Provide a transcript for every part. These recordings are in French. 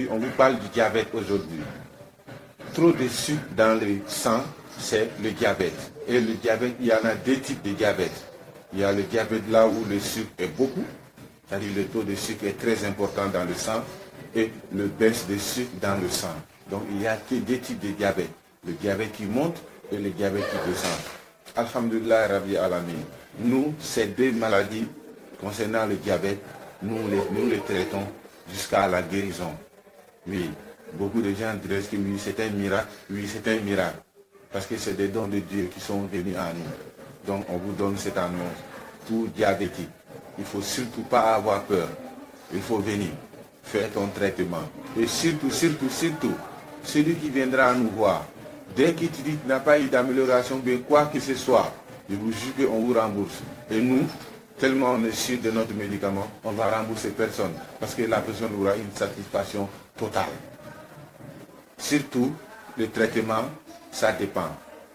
On vous parle du diabète aujourd'hui. Trop de sucre dans le sang, c'est le diabète. Et le diabète, il y en a deux types de diabète. Il y a le diabète là où le sucre est beaucoup, c'est-à-dire le taux de sucre est très important dans le sang, et le baisse de sucre dans le sang. Donc il y a deux types de diabète. Le diabète qui monte et le diabète qui descend. Alhamdulillah Rabbi Alamin. Nous, ces deux maladies concernant le diabète, nous les traitons jusqu'à la guérison. Oui, beaucoup de gens disent que oui, c'est un miracle. Oui, c'est un miracle. Parce que c'est des dons de Dieu qui sont venus à nous. Donc on vous donne cette annonce. Tout diabétique, il ne faut surtout pas avoir peur. Il faut venir faire ton traitement. Et surtout, celui qui viendra nous voir, dès qu'il te dit qu'il n'a pas eu d'amélioration, bien quoi que ce soit, je vous jure qu'on vous rembourse. Et nous, tellement on est sûr de notre médicament, on va rembourser personne. Parce que la personne aura une satisfaction totale. Surtout, le traitement, ça dépend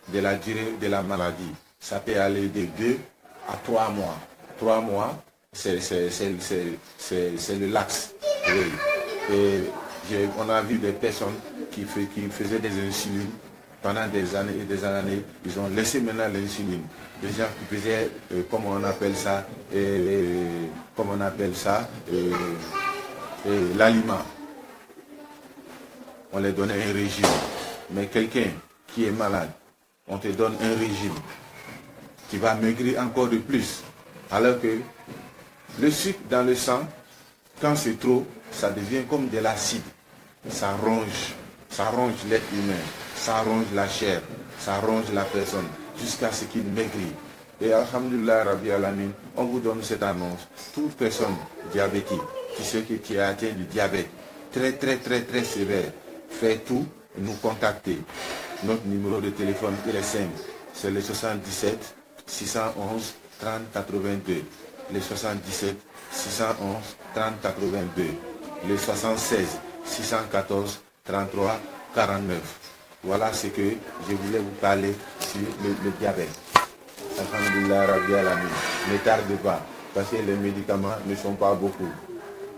de la durée de la maladie. Ça peut aller de 2 à 3 mois. 3 mois, c'est le lax. Oui. Et on a vu des personnes qui faisaient des insulines pendant des années et des années. Ils ont laissé maintenant l'insuline. Des gens qui faisaient, comment on appelle ça, l'aliment. On les donnait un régime. Mais quelqu'un qui est malade, on te donne un régime. Tu vas maigrir encore de plus. Alors que le sucre dans le sang, quand c'est trop, ça devient comme de l'acide. Ça ronge l'être humain, ça ronge la chair, ça ronge la personne, jusqu'à ce qu'il maigrit. Et alhamdulillah Rabbi Alamin, on vous donne cette annonce. Toute personne diabétique, qui a atteint du diabète, très sévère, fait tout, nous contacter. Notre numéro de téléphone, il est simple. C'est le 77 611 30 82. Le 77 611 30 82. Le 76 614 33 49. Voilà ce que je voulais vous parler sur le diabète. Alhamdulillah Rabbi Alamin. Ne tardez pas, parce que les médicaments ne sont pas beaucoup.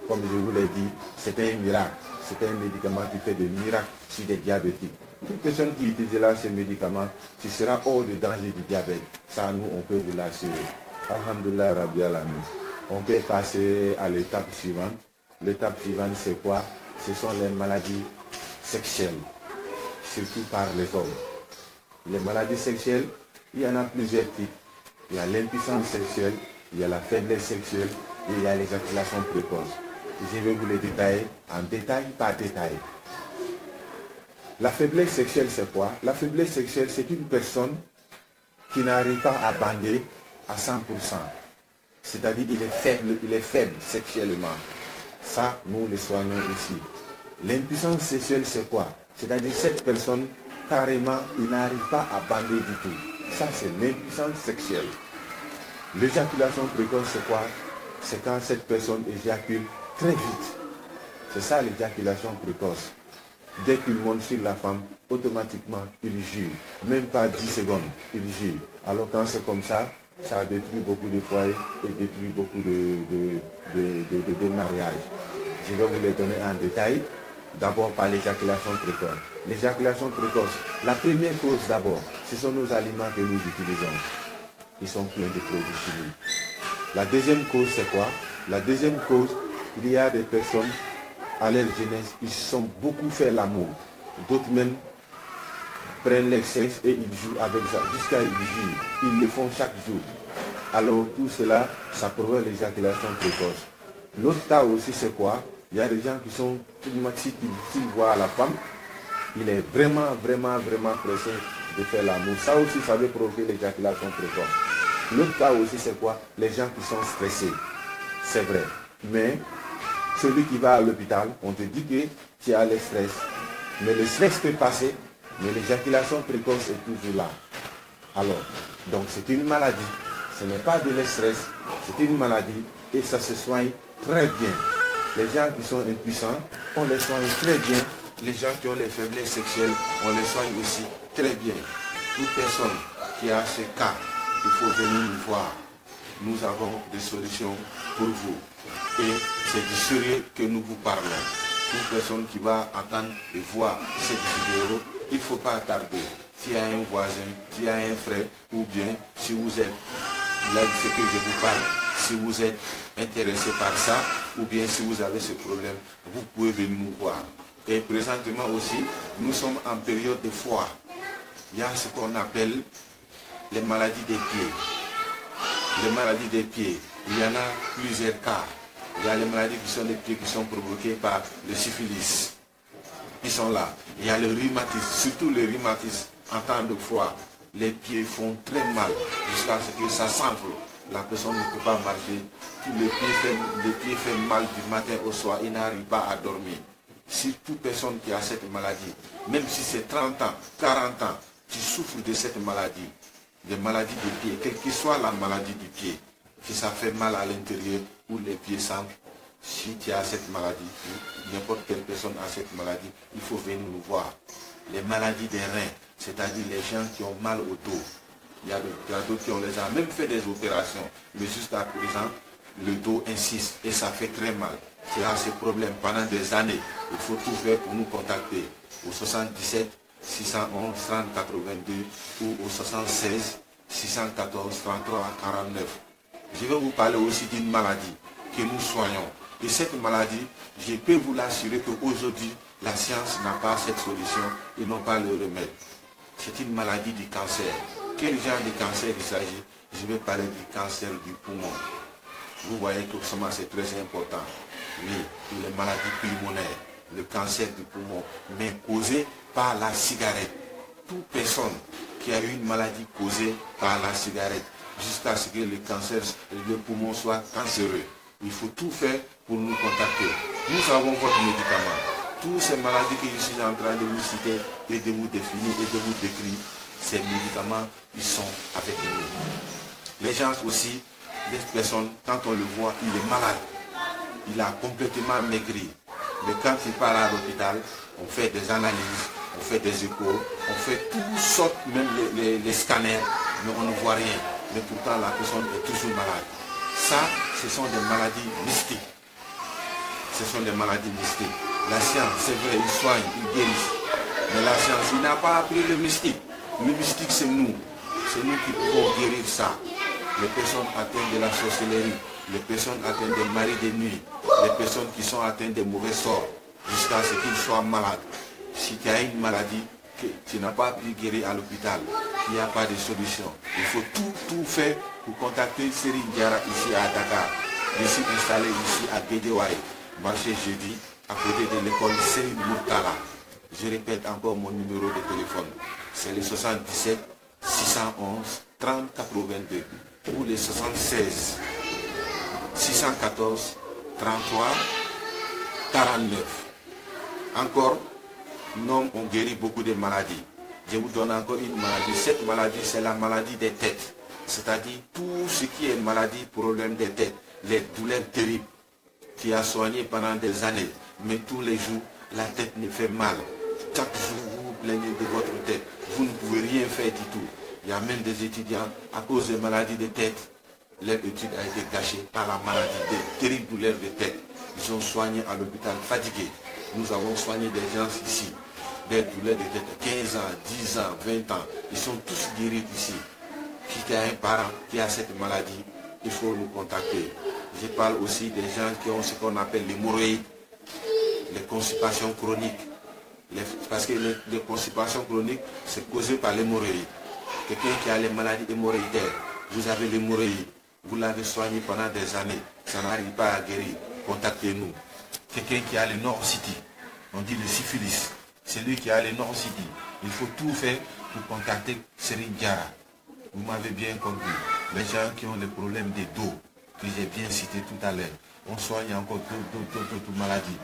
Comme je vous l'ai dit, c'est un miracle. C'est un médicament qui fait des miracles sur des diabétiques. Toute personne qui utilisera ces médicaments, tu seras hors de danger du diabète. Ça, nous, on peut vous l'assurer. Alhamdulillah Rabbi Alamin. On peut passer à l'étape suivante. L'étape suivante, c'est quoi? Ce sont les maladies sexuelles, surtout par les hommes. Les maladies sexuelles, il y en a plusieurs types. Il y a l'impuissance sexuelle, il y a la faiblesse sexuelle et il y a l'éjaculation précoce. Je vais vous les détailler en détail par détail. La faiblesse sexuelle, c'est quoi? La faiblesse sexuelle, c'est une personne qui n'arrive pas à bander à 100%. C'est-à-dire qu'il est faible sexuellement. Ça, nous les soignons ici. L'impuissance sexuelle, c'est quoi? C'est-à-dire cette personne, carrément, il n'arrive pas à bander du tout. Ça, c'est l'impuissance sexuelle. L'éjaculation précoce, c'est quoi? C'est quand cette personne éjacule très vite. C'est ça l'éjaculation précoce. Dès qu'il monte sur la femme, automatiquement, il jure. Même pas 10 secondes, il jure. Alors quand c'est comme ça détruit beaucoup de foyers et détruit beaucoup de mariages. Je vais vous les donner en détail. D'abord par l'éjaculation précoce. L'éjaculation précoce, la première cause d'abord, ce sont nos aliments que nous utilisons. Ils sont pleins de produits chimiques. La deuxième cause, c'est quoi? La deuxième cause, il y a des personnes, à leur jeunesse, ils sont beaucoup fait l'amour. D'autres même prennent l'excès et ils jouent avec ça. Jusqu'à ils jouent. Ils le font chaque jour. Alors tout cela, ça provoque l'éjaculation précoce. L'autre cas aussi, c'est quoi? Il y a des gens qui sont, s'ils voient la femme, il est vraiment pressé de faire l'amour. Ça aussi, ça veut provoquer l'éjaculation précoce. L'autre cas aussi, c'est quoi? Les gens qui sont stressés. C'est vrai. Mais celui qui va à l'hôpital, on te dit que tu as le stress. Mais le stress peut passer, mais l'éjaculation précoce est toujours là. Alors, donc c'est une maladie. Ce n'est pas de le stress, c'est une maladie et ça se soigne très bien. Les gens qui sont impuissants, on les soigne très bien. Les gens qui ont les faiblesses sexuelles, on les soigne aussi très bien. Toute personne qui a ce cas, il faut venir nous voir. Nous avons des solutions pour vous. Et c'est du sérieux que nous vous parlons. Une personne qui va attendre et voir cette vidéo, il ne faut pas tarder. S'il y a un voisin, s'il y a un frère, ou bien si vous êtes, là ce que je vous parle, si vous êtes intéressé par ça, ou bien si vous avez ce problème, vous pouvez venir nous voir. Et présentement aussi, nous sommes en période de foire. Il y a ce qu'on appelle les maladies des pieds. Les maladies des pieds, il y en a plusieurs cas. Il y a les maladies qui sont des pieds qui sont provoquées par le syphilis. Ils sont là. Il y a le rhumatisme, surtout le rhumatisme en temps de froid. Les pieds font très mal jusqu'à ce que ça s'enfle. La personne ne peut pas marcher. Les pieds font mal du matin au soir. Il n'arrive pas à dormir. Si toute personne qui a cette maladie, même si c'est 30 ans, 40 ans, qui souffre de cette maladie, des maladies du pied, quelle que soit la maladie du pied, que ça fait mal à l'intérieur ou les pieds s'enflent, si tu as cette maladie, n'importe quelle personne a cette maladie, il faut venir nous voir. Les maladies des reins, c'est-à-dire les gens qui ont mal au dos. Il y a d'autres qui ont les a même fait des opérations, mais jusqu'à présent, le dos insiste et ça fait très mal. C'est à ces problèmes pendant des années. Il faut tout faire pour nous contacter au 77 611 30 82 ou au 76 614 33 49. Je vais vous parler aussi d'une maladie que nous soignons. Et cette maladie, je peux vous l'assurer qu'aujourd'hui, la science n'a pas cette solution et non pas le remède. C'est une maladie du cancer. Quel genre de cancer il s'agit? Je vais parler du cancer du poumon. Vous voyez que c'est très important. Oui, les maladies pulmonaires, le cancer du poumon, mais causé par la cigarette. Toute personne qui a eu une maladie causée par la cigarette, jusqu'à ce que le cancer, le poumon soit cancéreux. Il faut tout faire pour nous contacter. Nous avons votre médicament. Toutes ces maladies que je suis en train de vous citer et de vous définir et de vous décrire, ces médicaments, ils sont avec nous. Les gens aussi, les personnes, quand on le voit, il est malade. Il a complètement maigri. Mais quand il part à l'hôpital, on fait des analyses, on fait des échos, on fait toutes sortes, même les scanners, mais on ne voit rien. Mais pourtant, la personne est toujours malade. Ça, ce sont des maladies mystiques. Ce sont des maladies mystiques. La science, c'est vrai, il soigne, il guérit. Mais la science, il n'a pas appris le mystique. Le mystique, c'est nous. C'est nous qui pouvons guérir ça. Les personnes atteintes de la sorcellerie, les personnes atteintes des maris de nuit, les personnes qui sont atteintes de mauvais sorts, jusqu'à ce qu'ils soient malades. Si tu as une maladie que tu n'as pas pu guérir à l'hôpital, il n'y a pas de solution. Il faut tout faire pour contacter Serigne Diarra ici à Dakar. Je suis installé ici à Guédiawaye, marché jeudi, à côté de l'école Serigne Mourtala. Je répète encore mon numéro de téléphone. C'est le 77 611 30 82 ou le 76 614 33 49. Encore, nous on guérit beaucoup de maladies. Je vous donne encore une maladie. Cette maladie, c'est la maladie des têtes. C'est-à-dire tout ce qui est maladie, problème des têtes, les douleurs terribles, qui a soigné pendant des années. Mais tous les jours, la tête me fait mal. Chaque jour, vous vous plaignez de votre tête. Vous ne pouvez rien faire du tout. Il y a même des étudiants, à cause des maladies de tête, leur étude a été gâchée par la maladie, des terribles douleurs de tête. Ils sont soignés à l'hôpital fatigués. Nous avons soigné des gens ici, des douleurs de tête, 15 ans, 10 ans, 20 ans. Ils sont tous guéris ici. Si tu as un parent qui a cette maladie, il faut nous contacter. Je parle aussi des gens qui ont ce qu'on appelle l'hémorroïde, les constipations chroniques. Parce que les constipations chroniques, c'est causé par l'hémorroïde. Quelqu'un qui a les maladies hémorroïdaires, vous avez l'hémorroïde, vous l'avez soigné pendant des années, ça n'arrive pas à guérir, contactez-nous. Quelqu'un qui a le Nord-City, on dit le syphilis, c'est lui qui a le Nord-City. Il faut tout faire pour contacter Serigne Diarra. Vous m'avez bien compris. Les gens qui ont des problèmes de dos, que j'ai bien cité tout à l'heure, on soigne encore d'autres maladies.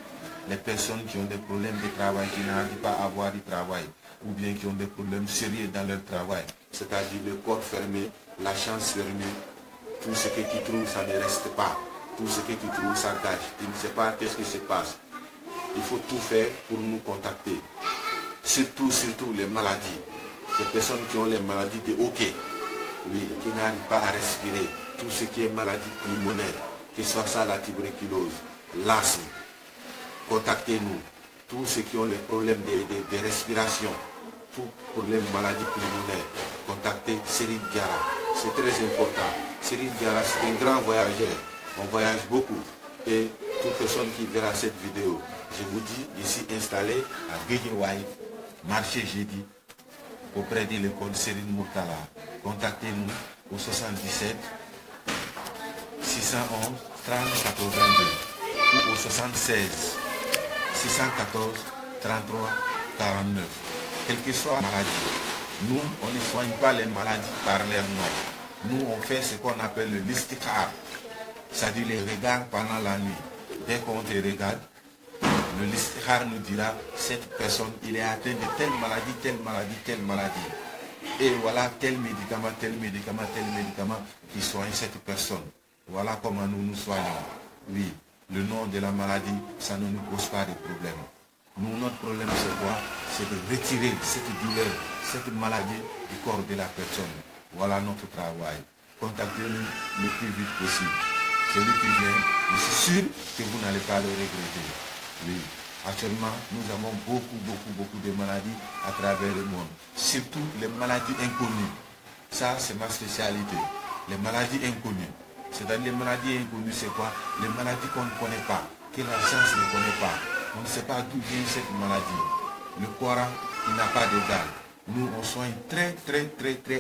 Les personnes qui ont des problèmes de travail, qui n'arrivent pas à avoir du travail, ou bien qui ont des problèmes sérieux dans leur travail, c'est-à-dire le corps fermé, la chance fermée, tout ce que tu trouves, ça ne reste pas. Tout ce que tu trouves, ça gâche. Tu ne sais pas qu'est-ce qui se passe. Il faut tout faire pour nous contacter. Surtout les maladies. Les personnes qui ont les maladies de hoquet, oui, qui n'arrivent pas à respirer. Tout ce qui est maladie pulmonaire, que ce soit ça la tuberculose, l'asthme, contactez-nous. Tous ceux qui ont les problèmes de respiration, tous problèmes de maladies pulmonaires, contactez Serigne Diarra. C'est très important. Serigne Diarra, c'est un grand voyageur. On voyage beaucoup. Et toute personne qui verra cette vidéo, je vous dis, ici installé à Guédiawaye, marché jeudi, auprès de l'école Serigne Mourtala. Contactez-nous au 77 611 30 82 ou au 76 614 33 49. Quelle que soit la maladie, nous, on ne soigne pas les maladies par l'air noir. Nous, on fait ce qu'on appelle le listikhar, c'est-à-dire les regards pendant la nuit. Dès qu'on te regarde, le listikhar nous dira, cette personne, il est atteint de telle maladie, telle maladie, telle maladie. Et voilà tel médicament, tel médicament, tel médicament qui soigne cette personne. Voilà comment nous nous soignons. Oui, le nom de la maladie, ça ne nous pose pas de problème. Nous, notre problème, c'est quoi? C'est de retirer cette douleur, cette maladie du corps de la personne. Voilà notre travail. Contactez-nous le plus vite possible. Celui qui vient, je suis sûr que vous n'allez pas le regretter. Oui, actuellement, nous avons beaucoup de maladies à travers le monde. Surtout les maladies inconnues. Ça, c'est ma spécialité. Les maladies inconnues. C'est-à-dire les maladies inconnues, c'est quoi? Les maladies qu'on ne connaît pas, que la science ne connaît pas. On ne sait pas d'où vient cette maladie. Le Coran, il n'a pas d'égal. Nous, on soigne très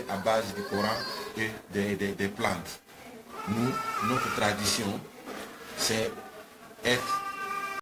à base du Coran et des plantes. Nous, notre tradition, c'est être